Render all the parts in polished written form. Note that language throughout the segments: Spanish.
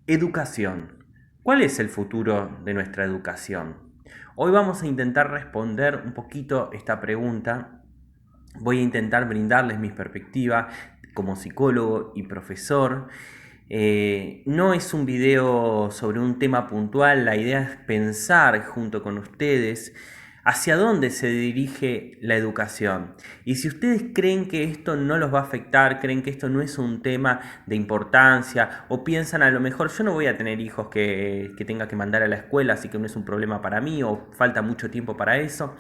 Educación. ¿Cuál es el futuro de nuestra educación? Hoy vamos a intentar responder un poquito esta pregunta. Voy a intentar brindarles mi perspectiva como psicólogo y profesor. No es un video sobre un tema puntual, la idea es pensar junto con ustedes hacia dónde se dirige la educación. Y si ustedes creen que esto no los va a afectar, creen que esto no es un tema de importancia, o piensan a lo mejor yo no voy a tener hijos que tenga que mandar a la escuela, así que no es un problema para mí, o falta mucho tiempo para eso,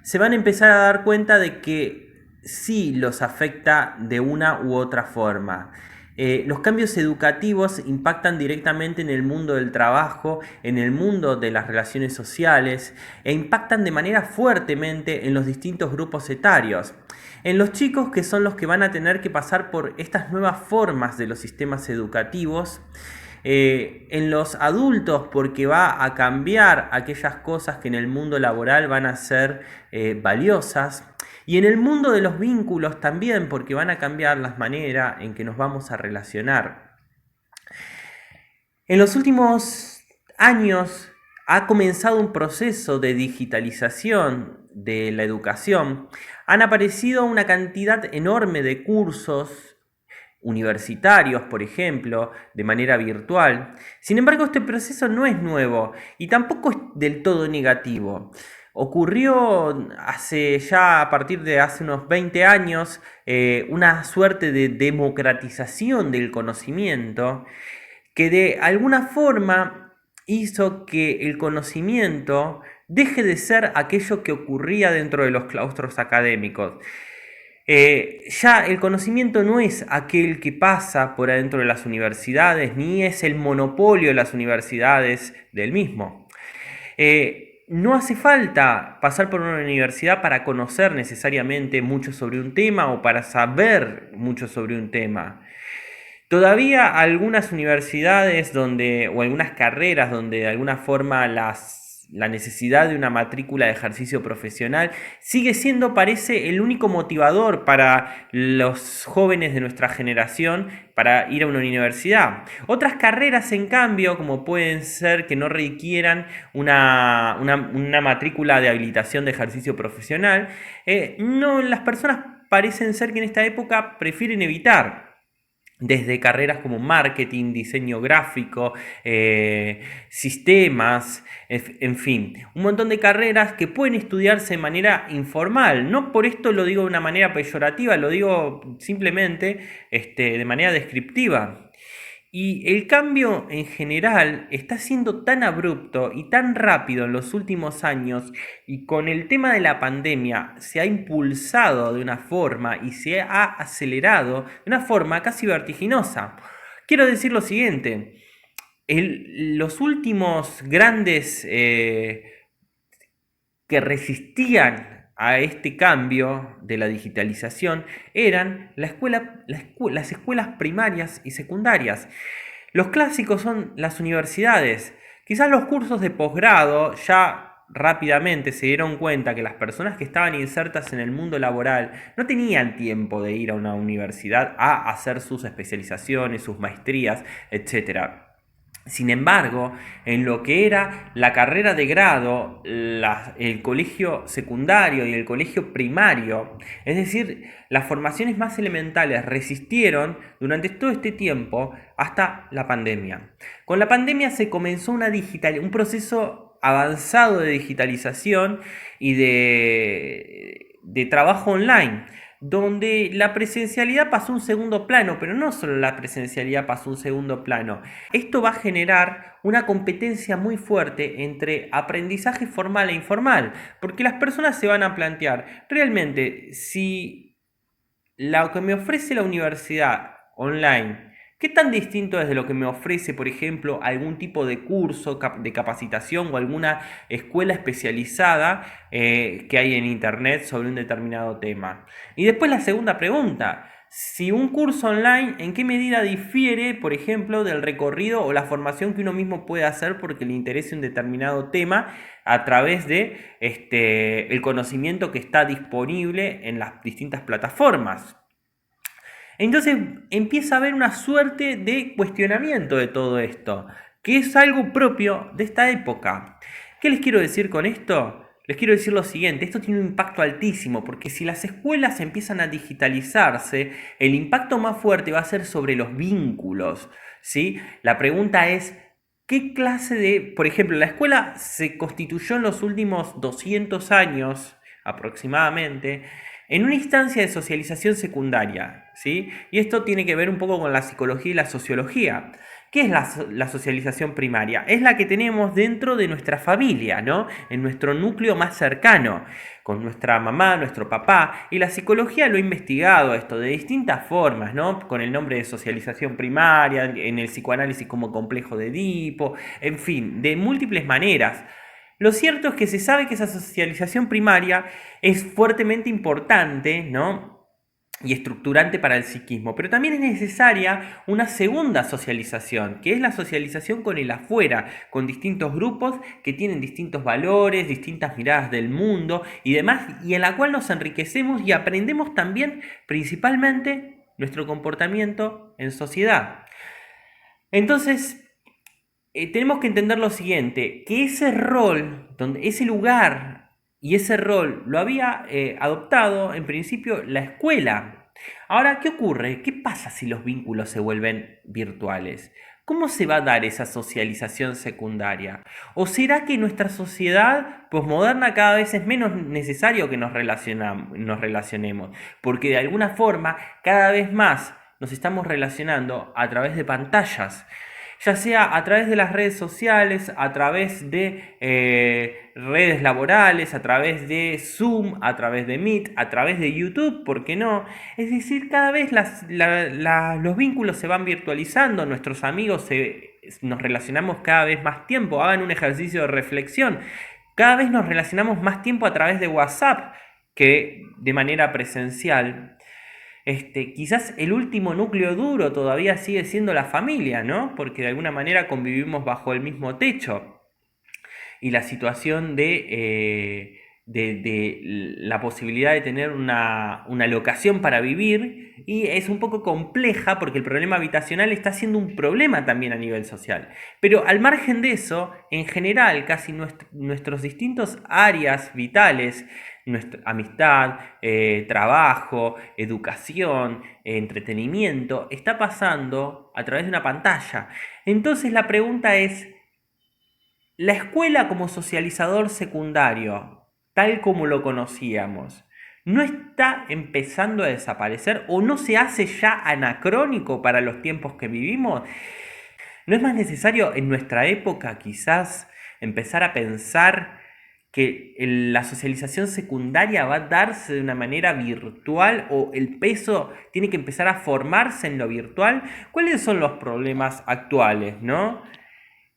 se van a empezar a dar cuenta de que sí los afecta de una u otra forma. Los cambios educativos impactan directamente en el mundo del trabajo, en el mundo de las relaciones sociales e impactan de manera fuertemente en los distintos grupos etarios. En los chicos, que son los que van a tener que pasar por estas nuevas formas de los sistemas educativos, en los adultos, porque va a cambiar aquellas cosas que en el mundo laboral van a ser valiosas, y en el mundo de los vínculos también, porque van a cambiar las maneras en que nos vamos a relacionar. En los últimos años ha comenzado un proceso de digitalización de la educación. Han aparecido una cantidad enorme de cursos universitarios, por ejemplo, de manera virtual. Sin embargo, este proceso no es nuevo y tampoco es del todo negativo. Ocurrió a partir de hace unos 20 años, una suerte de democratización del conocimiento que de alguna forma hizo que el conocimiento deje de ser aquello que ocurría dentro de los claustros académicos. Ya el conocimiento no es aquel que pasa por adentro de las universidades, ni es el monopolio de las universidades del mismo. No hace falta pasar por una universidad para conocer necesariamente mucho sobre un tema o para saber mucho sobre un tema. Todavía algunas universidades o algunas carreras donde de alguna forma la necesidad de una matrícula de ejercicio profesional sigue siendo, parece, el único motivador para los jóvenes de nuestra generación para ir a una universidad. Otras carreras, en cambio, como pueden ser que no requieran una matrícula de habilitación de ejercicio profesional, no, las personas parecen ser que en esta época prefieren evitar. Desde carreras como marketing, diseño gráfico, sistemas, en fin, un montón de carreras que pueden estudiarse de manera informal. No por esto lo digo de una manera peyorativa, lo digo simplemente de manera descriptiva. Y el cambio en general está siendo tan abrupto y tan rápido en los últimos años, y con el tema de la pandemia se ha impulsado de una forma y se ha acelerado de una forma casi vertiginosa. Quiero decir lo siguiente: los últimos grandes que resistían a este cambio de la digitalización eran las escuelas primarias y secundarias. Los clásicos son las universidades. Quizás los cursos de posgrado ya rápidamente se dieron cuenta que las personas que estaban insertas en el mundo laboral no tenían tiempo de ir a una universidad a hacer sus especializaciones, sus maestrías, etcétera. Sin embargo, en lo que era la carrera de grado, el colegio secundario y el colegio primario, es decir, las formaciones más elementales resistieron durante todo este tiempo hasta la pandemia. Con la pandemia se comenzó un proceso avanzado de digitalización y de trabajo online, donde la presencialidad pasó a un segundo plano, pero no solo la presencialidad pasó a un segundo plano. Esto va a generar una competencia muy fuerte entre aprendizaje formal e informal, porque las personas se van a plantear, realmente, si lo que me ofrece la universidad online, ¿qué tan distinto es de lo que me ofrece, por ejemplo, algún tipo de curso de capacitación o alguna escuela especializada que hay en internet sobre un determinado tema? Y después la segunda pregunta: si un curso online, ¿en qué medida difiere, por ejemplo, del recorrido o la formación que uno mismo puede hacer porque le interese un determinado tema a través de el conocimiento que está disponible en las distintas plataformas? Entonces empieza a haber una suerte de cuestionamiento de todo esto, que es algo propio de esta época. ¿Qué les quiero decir con esto? Les quiero decir lo siguiente, esto tiene un impacto altísimo, porque si las escuelas empiezan a digitalizarse, el impacto más fuerte va a ser sobre los vínculos, ¿sí? La pregunta es, ¿qué clase de...? Por ejemplo, la escuela se constituyó en los últimos 200 años aproximadamente en una instancia de socialización secundaria, ¿sí? Y esto tiene que ver un poco con la psicología y la sociología. ¿Qué es la socialización primaria? Es la que tenemos dentro de nuestra familia, ¿no? En nuestro núcleo más cercano, con nuestra mamá, nuestro papá. Y la psicología lo ha investigado esto de distintas formas, ¿no? Con el nombre de socialización primaria, en el psicoanálisis como complejo de Edipo, en fin, de múltiples maneras. Lo cierto es que se sabe que esa socialización primaria es fuertemente importante, ¿no? Y estructurante para el psiquismo, pero también es necesaria una segunda socialización, que es la socialización con el afuera, con distintos grupos que tienen distintos valores, distintas miradas del mundo y demás, y en la cual nos enriquecemos y aprendemos también principalmente nuestro comportamiento en sociedad. Entonces, tenemos que entender lo siguiente, que ese rol, ese lugar y ese rol lo había adoptado en principio la escuela. Ahora, ¿qué ocurre? ¿Qué pasa si los vínculos se vuelven virtuales? ¿Cómo se va a dar esa socialización secundaria? ¿O será que nuestra sociedad posmoderna cada vez es menos necesario que nos relacionemos? Porque de alguna forma cada vez más nos estamos relacionando a través de pantallas, ya sea a través de las redes sociales, a través de redes laborales, a través de Zoom, a través de Meet, a través de YouTube, ¿por qué no? Es decir, cada vez los vínculos se van virtualizando, nuestros amigos nos relacionamos cada vez más tiempo, hagan un ejercicio de reflexión, cada vez nos relacionamos más tiempo a través de WhatsApp que de manera presencial. Quizás el último núcleo duro todavía sigue siendo la familia, ¿no? Porque de alguna manera convivimos bajo el mismo techo. Y la situación de la posibilidad de tener una locación para vivir y es un poco compleja porque el problema habitacional está siendo un problema también a nivel social. Pero al margen de eso, en general, casi nuestros distintos áreas vitales, nuestra amistad, trabajo, educación, entretenimiento, está pasando a través de una pantalla. Entonces la pregunta es, la escuela como socializador secundario, tal como lo conocíamos, ¿no está empezando a desaparecer o no se hace ya anacrónico para los tiempos que vivimos? ¿No es más necesario en nuestra época quizás empezar a pensar que la socialización secundaria va a darse de una manera virtual o el peso tiene que empezar a formarse en lo virtual? ¿Cuáles son los problemas actuales, no?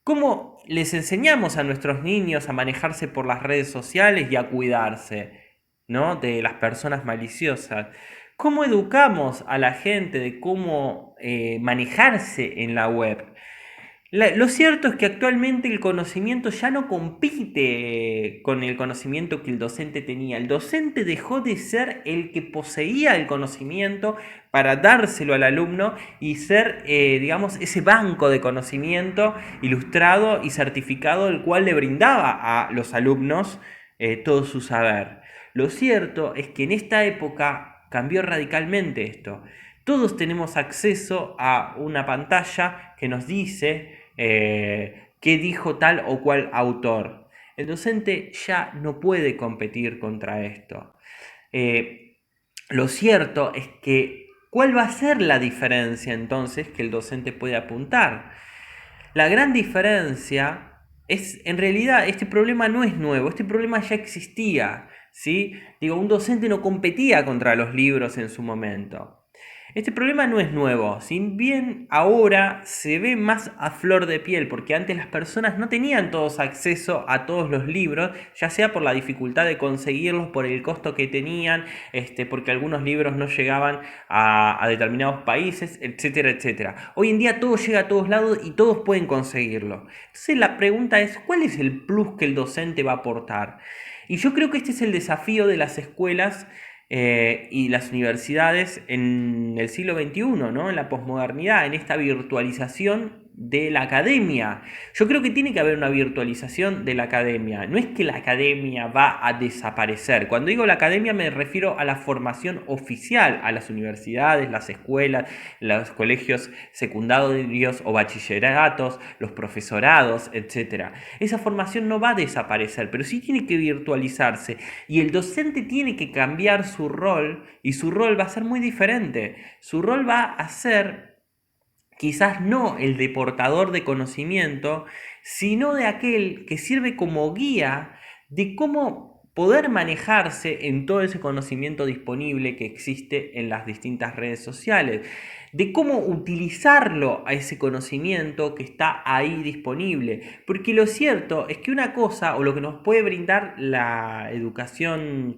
¿Cómo les enseñamos a nuestros niños a manejarse por las redes sociales y a cuidarse, ¿no? De las personas maliciosas? ¿Cómo educamos a la gente de cómo manejarse en la web? Lo cierto es que actualmente el conocimiento ya no compite con el conocimiento que el docente tenía. El docente dejó de ser el que poseía el conocimiento para dárselo al alumno y ser, digamos, ese banco de conocimiento ilustrado y certificado el cual le brindaba a los alumnos todo su saber. Lo cierto es que en esta época cambió radicalmente esto. Todos tenemos acceso a una pantalla que nos dice qué dijo tal o cual autor. El docente ya no puede competir contra esto. Lo cierto es que, ¿cuál va a ser la diferencia entonces que el docente puede apuntar? La gran diferencia es, en realidad, este problema no es nuevo, este problema ya existía, ¿sí? Digo, un docente no competía contra los libros en su momento. Este problema no es nuevo, si bien ahora se ve más a flor de piel, porque antes las personas no tenían todos acceso a todos los libros, ya sea por la dificultad de conseguirlos, por el costo que tenían, porque algunos libros no llegaban a determinados países, etcétera, etcétera. Hoy en día todo llega a todos lados y todos pueden conseguirlo. Entonces la pregunta es, ¿cuál es el plus que el docente va a aportar? Y yo creo que este es el desafío de las escuelas y las universidades en el siglo XXI, ¿no? En la posmodernidad, en esta virtualización de la academia. Yo creo que tiene que haber una virtualización de la academia. No es que la academia va a desaparecer. Cuando digo la academia me refiero a la formación oficial, a las universidades, las escuelas, los colegios secundarios o bachilleratos, los profesorados, etc. Esa formación no va a desaparecer, pero sí tiene que virtualizarse. Y el docente tiene que cambiar su rol, y su rol va a ser muy diferente. Su rol va a ser quizás no el de portador de conocimiento, sino de aquel que sirve como guía de cómo poder manejarse en todo ese conocimiento disponible que existe en las distintas redes sociales, de cómo utilizarlo a ese conocimiento que está ahí disponible. Porque lo cierto es que una cosa, o lo que nos puede brindar la educación,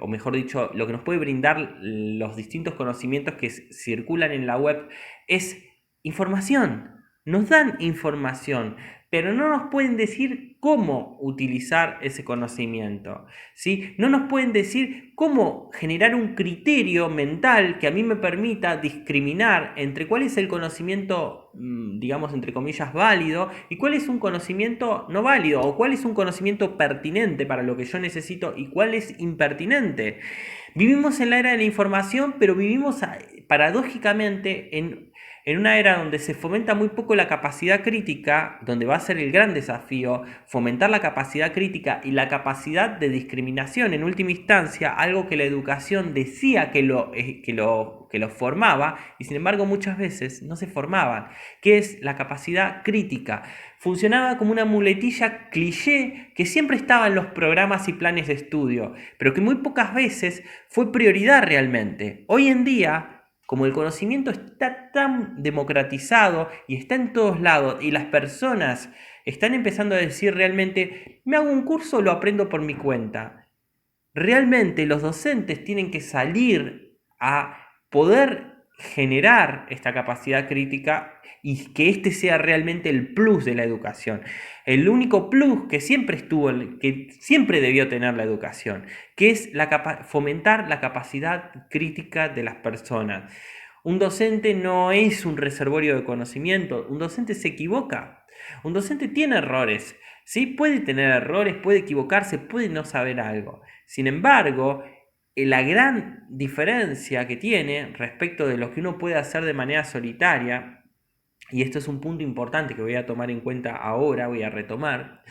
o mejor dicho, lo que nos puede brindar los distintos conocimientos que circulan en la web, es información. Nos dan información, pero no nos pueden decir cómo utilizar ese conocimiento, ¿sí? No nos pueden decir cómo generar un criterio mental que a mí me permita discriminar entre cuál es el conocimiento, digamos, entre comillas, válido y cuál es un conocimiento no válido, o cuál es un conocimiento pertinente para lo que yo necesito y cuál es impertinente. Vivimos en la era de la información, pero vivimos paradójicamente en una era donde se fomenta muy poco la capacidad crítica, donde va a ser el gran desafío fomentar la capacidad crítica y la capacidad de discriminación, en última instancia, algo que la educación decía que lo formaba, y sin embargo muchas veces no se formaban, que es la capacidad crítica. Funcionaba como una muletilla cliché que siempre estaba en los programas y planes de estudio, pero que muy pocas veces fue prioridad realmente. Hoy en día, como el conocimiento está tan democratizado y está en todos lados, y las personas están empezando a decir realmente, me hago un curso o lo aprendo por mi cuenta. Realmente los docentes tienen que salir a poder generar esta capacidad crítica y que este sea realmente el plus de la educación. El único plus que siempre estuvo, que siempre debió tener la educación, que es fomentar la capacidad crítica de las personas. Un docente no es un reservorio de conocimiento, un docente se equivoca, un docente tiene errores, ¿sí? Puede tener errores, puede equivocarse, puede no saber algo. Sin embargo, la gran diferencia que tiene respecto de lo que uno puede hacer de manera solitaria, y esto es un punto importante que voy a tomar en cuenta ahora, voy a retomar,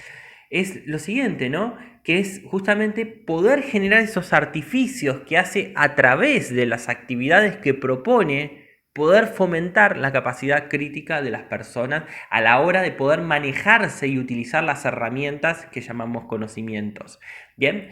es lo siguiente, ¿no? Que es justamente poder generar esos artificios que hace a través de las actividades que propone, poder fomentar la capacidad crítica de las personas a la hora de poder manejarse y utilizar las herramientas que llamamos conocimientos. ¿Bien?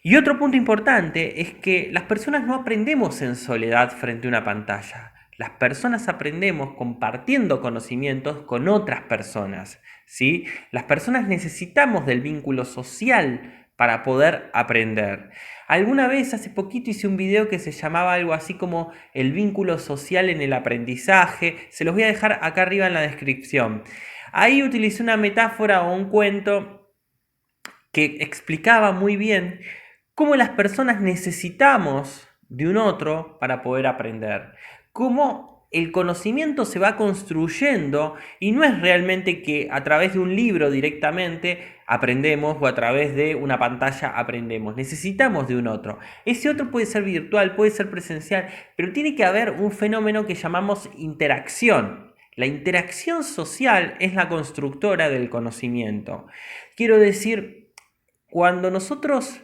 Y otro punto importante es que las personas no aprendemos en soledad frente a una pantalla. Las personas aprendemos compartiendo conocimientos con otras personas, ¿sí? Las personas necesitamos del vínculo social para poder aprender. Alguna vez, hace poquito, hice un video que se llamaba algo así como el vínculo social en el aprendizaje. Se los voy a dejar acá arriba en la descripción. Ahí utilicé una metáfora o un cuento que explicaba muy bien cómo las personas necesitamos de un otro para poder aprender. Cómo el conocimiento se va construyendo y no es realmente que a través de un libro directamente aprendemos o a través de una pantalla aprendemos. Necesitamos de un otro. Ese otro puede ser virtual, puede ser presencial, pero tiene que haber un fenómeno que llamamos interacción. La interacción social es la constructora del conocimiento. Quiero decir, cuando nosotros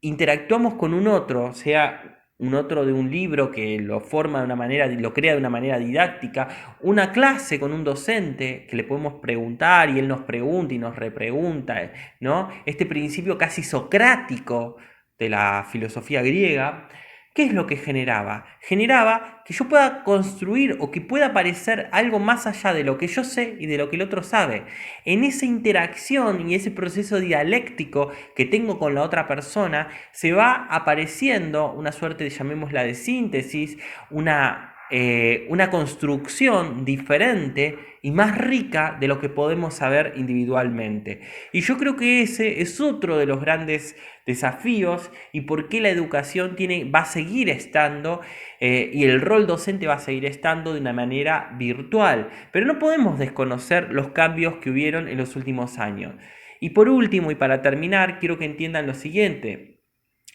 interactuamos con un otro, sea un otro de un libro que lo forma de una manera, lo crea de una manera didáctica, una clase con un docente que le podemos preguntar y él nos pregunta y nos repregunta, ¿no? Este principio casi socrático de la filosofía griega, ¿qué es lo que generaba? Generaba que yo pueda construir o que pueda aparecer algo más allá de lo que yo sé y de lo que el otro sabe. En esa interacción y ese proceso dialéctico que tengo con la otra persona, se va apareciendo una suerte de, llamémosla, de síntesis, una una construcción diferente y más rica de lo que podemos saber individualmente. Y yo creo que ese es otro de los grandes desafíos y por qué la educación va a seguir estando y el rol docente va a seguir estando de una manera virtual. Pero no podemos desconocer los cambios que hubieron en los últimos años. Y por último, y para terminar, quiero que entiendan lo siguiente.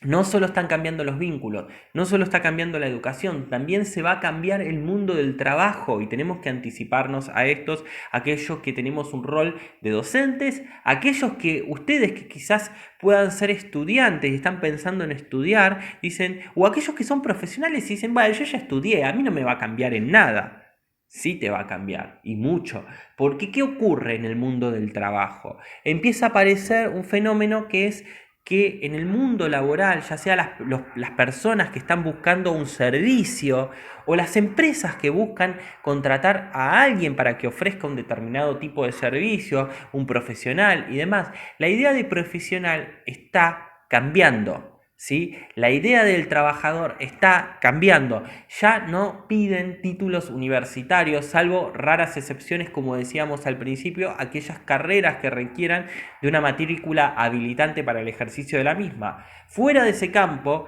No solo están cambiando los vínculos, no solo está cambiando la educación, también se va a cambiar el mundo del trabajo y tenemos que anticiparnos a aquellos que tenemos un rol de docentes, aquellos que ustedes que quizás puedan ser estudiantes y están pensando en estudiar, dicen, o aquellos que son profesionales y dicen, bueno, yo ya estudié, a mí no me va a cambiar en nada. Sí te va a cambiar, y mucho. Porque ¿qué ocurre en el mundo del trabajo? Empieza a aparecer un fenómeno que es que en el mundo laboral, ya sea las personas que están buscando un servicio o las empresas que buscan contratar a alguien para que ofrezca un determinado tipo de servicio, un profesional y demás, la idea de profesional está cambiando. ¿Sí? La idea del trabajador está cambiando. Ya no piden títulos universitarios, salvo raras excepciones, como decíamos al principio, aquellas carreras que requieran de una matrícula habilitante para el ejercicio de la misma. Fuera de ese campo,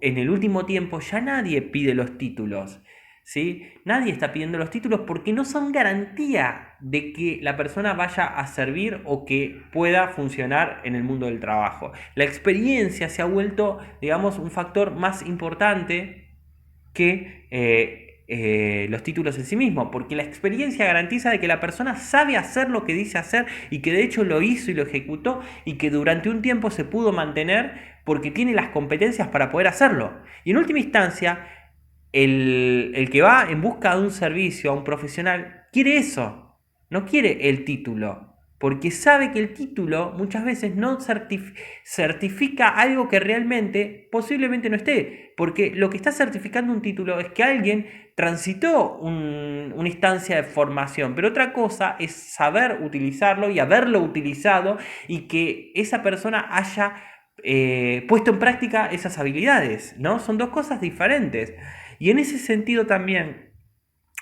en el último tiempo ya nadie pide los títulos. ¿Sí? Nadie está pidiendo los títulos porque no son garantía de que la persona vaya a servir o que pueda funcionar en el mundo del trabajo. La experiencia se ha vuelto, digamos, un factor más importante que los títulos en sí mismos, porque la experiencia garantiza de que la persona sabe hacer lo que dice hacer y que de hecho lo hizo y lo ejecutó y que durante un tiempo se pudo mantener porque tiene las competencias para poder hacerlo. Y en última instancia, el que va en busca de un servicio a un profesional quiere eso, no quiere el título, porque sabe que el título muchas veces no certifica algo que realmente posiblemente no esté, porque lo que está certificando un título es que alguien transitó una instancia de formación, pero otra cosa es saber utilizarlo y haberlo utilizado y que esa persona haya puesto en práctica esas habilidades, ¿no? Son dos cosas diferentes. Y en ese sentido también,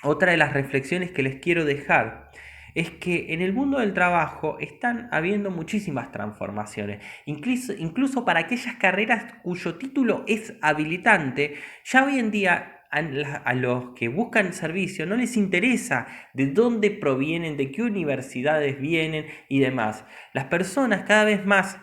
otra de las reflexiones que les quiero dejar es que en el mundo del trabajo están habiendo muchísimas transformaciones, incluso para aquellas carreras cuyo título es habilitante, ya hoy en día a los que buscan servicio no les interesa de dónde provienen, de qué universidades vienen y demás. Las personas cada vez más.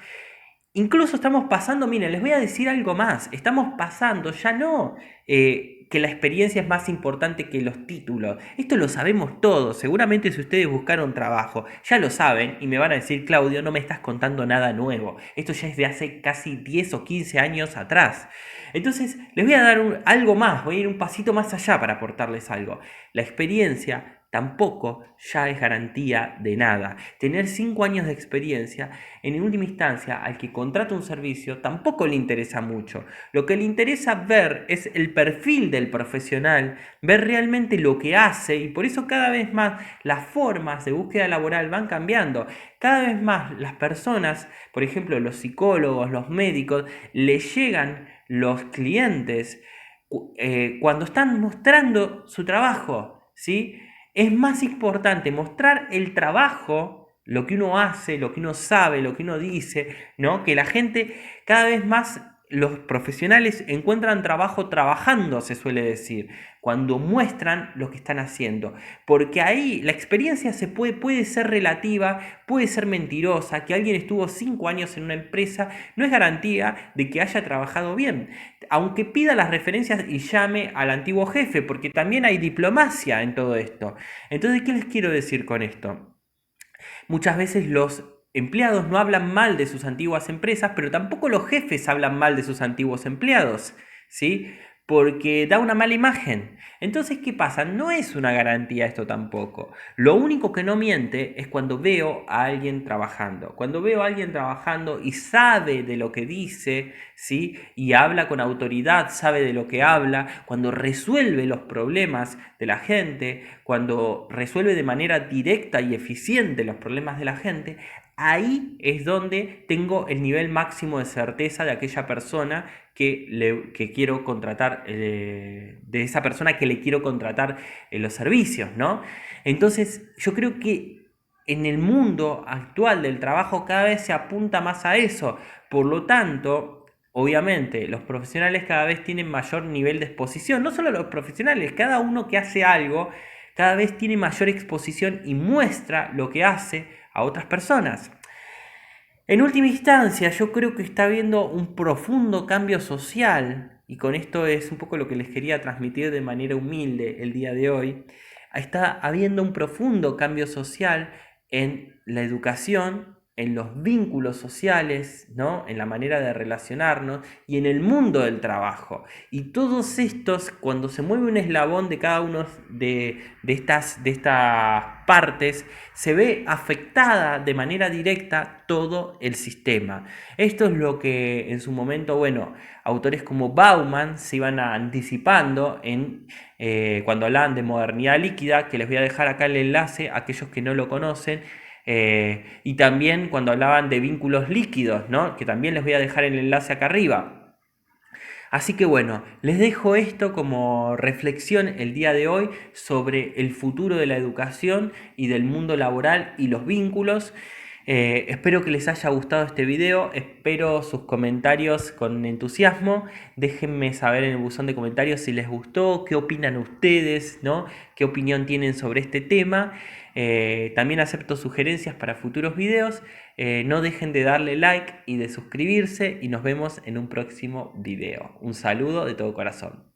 Incluso estamos pasando, miren, les voy a decir algo más, estamos pasando ya no que la experiencia es más importante que los títulos, esto lo sabemos todos, seguramente si ustedes buscaron trabajo, ya lo saben y me van a decir, Claudio, no me estás contando nada nuevo, esto ya es de hace casi 10 o 15 años atrás. Entonces les voy a dar algo más, voy a ir un pasito más allá para aportarles algo. La experiencia tampoco ya es garantía de nada. Tener 5 años de experiencia, en última instancia, al que contrata un servicio, tampoco le interesa mucho. Lo que le interesa ver es el perfil del profesional, ver realmente lo que hace, y por eso cada vez más las formas de búsqueda laboral van cambiando. Cada vez más las personas, por ejemplo, los psicólogos, los médicos, les llegan los clientes cuando están mostrando su trabajo, ¿sí? Es más importante mostrar el trabajo, lo que uno hace, lo que uno sabe, lo que uno dice, ¿no? Que la gente cada vez más, los profesionales encuentran trabajo trabajando, se suele decir, cuando muestran lo que están haciendo. Porque ahí la experiencia puede ser relativa, puede ser mentirosa, que alguien estuvo 5 años en una empresa, no es garantía de que haya trabajado bien. Aunque pida las referencias y llame al antiguo jefe, porque también hay diplomacia en todo esto. Entonces, ¿qué les quiero decir con esto? Muchas veces los empleados no hablan mal de sus antiguas empresas, pero tampoco los jefes hablan mal de sus antiguos empleados, ¿sí? Porque da una mala imagen. Entonces, ¿qué pasa? No es una garantía esto tampoco. Lo único que no miente es cuando veo a alguien trabajando. Cuando veo a alguien trabajando y sabe de lo que dice, ¿sí? Y habla con autoridad, sabe de lo que habla, cuando resuelve los problemas de la gente, cuando resuelve de manera directa y eficiente los problemas de la gente, ahí es donde tengo el nivel máximo de certeza de aquella persona que quiero contratar, de esa persona que le quiero contratar los servicios, ¿no? Entonces, yo creo que en el mundo actual del trabajo cada vez se apunta más a eso. Por lo tanto, obviamente, los profesionales cada vez tienen mayor nivel de exposición. No solo los profesionales, cada uno que hace algo cada vez tiene mayor exposición y muestra lo que hace a otras personas. En última instancia, yo creo que está habiendo un profundo cambio social, y con esto es un poco lo que les quería transmitir de manera humilde el día de hoy. Está habiendo un profundo cambio social en la educación, en los vínculos sociales, ¿no? En la manera de relacionarnos y en el mundo del trabajo. Y todos estos, cuando se mueve un eslabón de cada uno de estas partes, se ve afectada de manera directa todo el sistema. Esto es lo que en su momento, bueno, autores como Bauman se iban anticipando cuando hablaban de modernidad líquida, que les voy a dejar acá el enlace a aquellos que no lo conocen. Y también cuando hablaban de vínculos líquidos, ¿no? Que también les voy a dejar el enlace acá arriba. Así que bueno, les dejo esto como reflexión el día de hoy sobre el futuro de la educación y del mundo laboral y los vínculos. Espero que les haya gustado este video, espero sus comentarios con entusiasmo. Déjenme saber en el buzón de comentarios si les gustó, qué opinan ustedes, ¿no? Qué opinión tienen sobre este tema. También acepto sugerencias para futuros videos. No dejen de darle like y de suscribirse y nos vemos en un próximo video. Un saludo de todo corazón.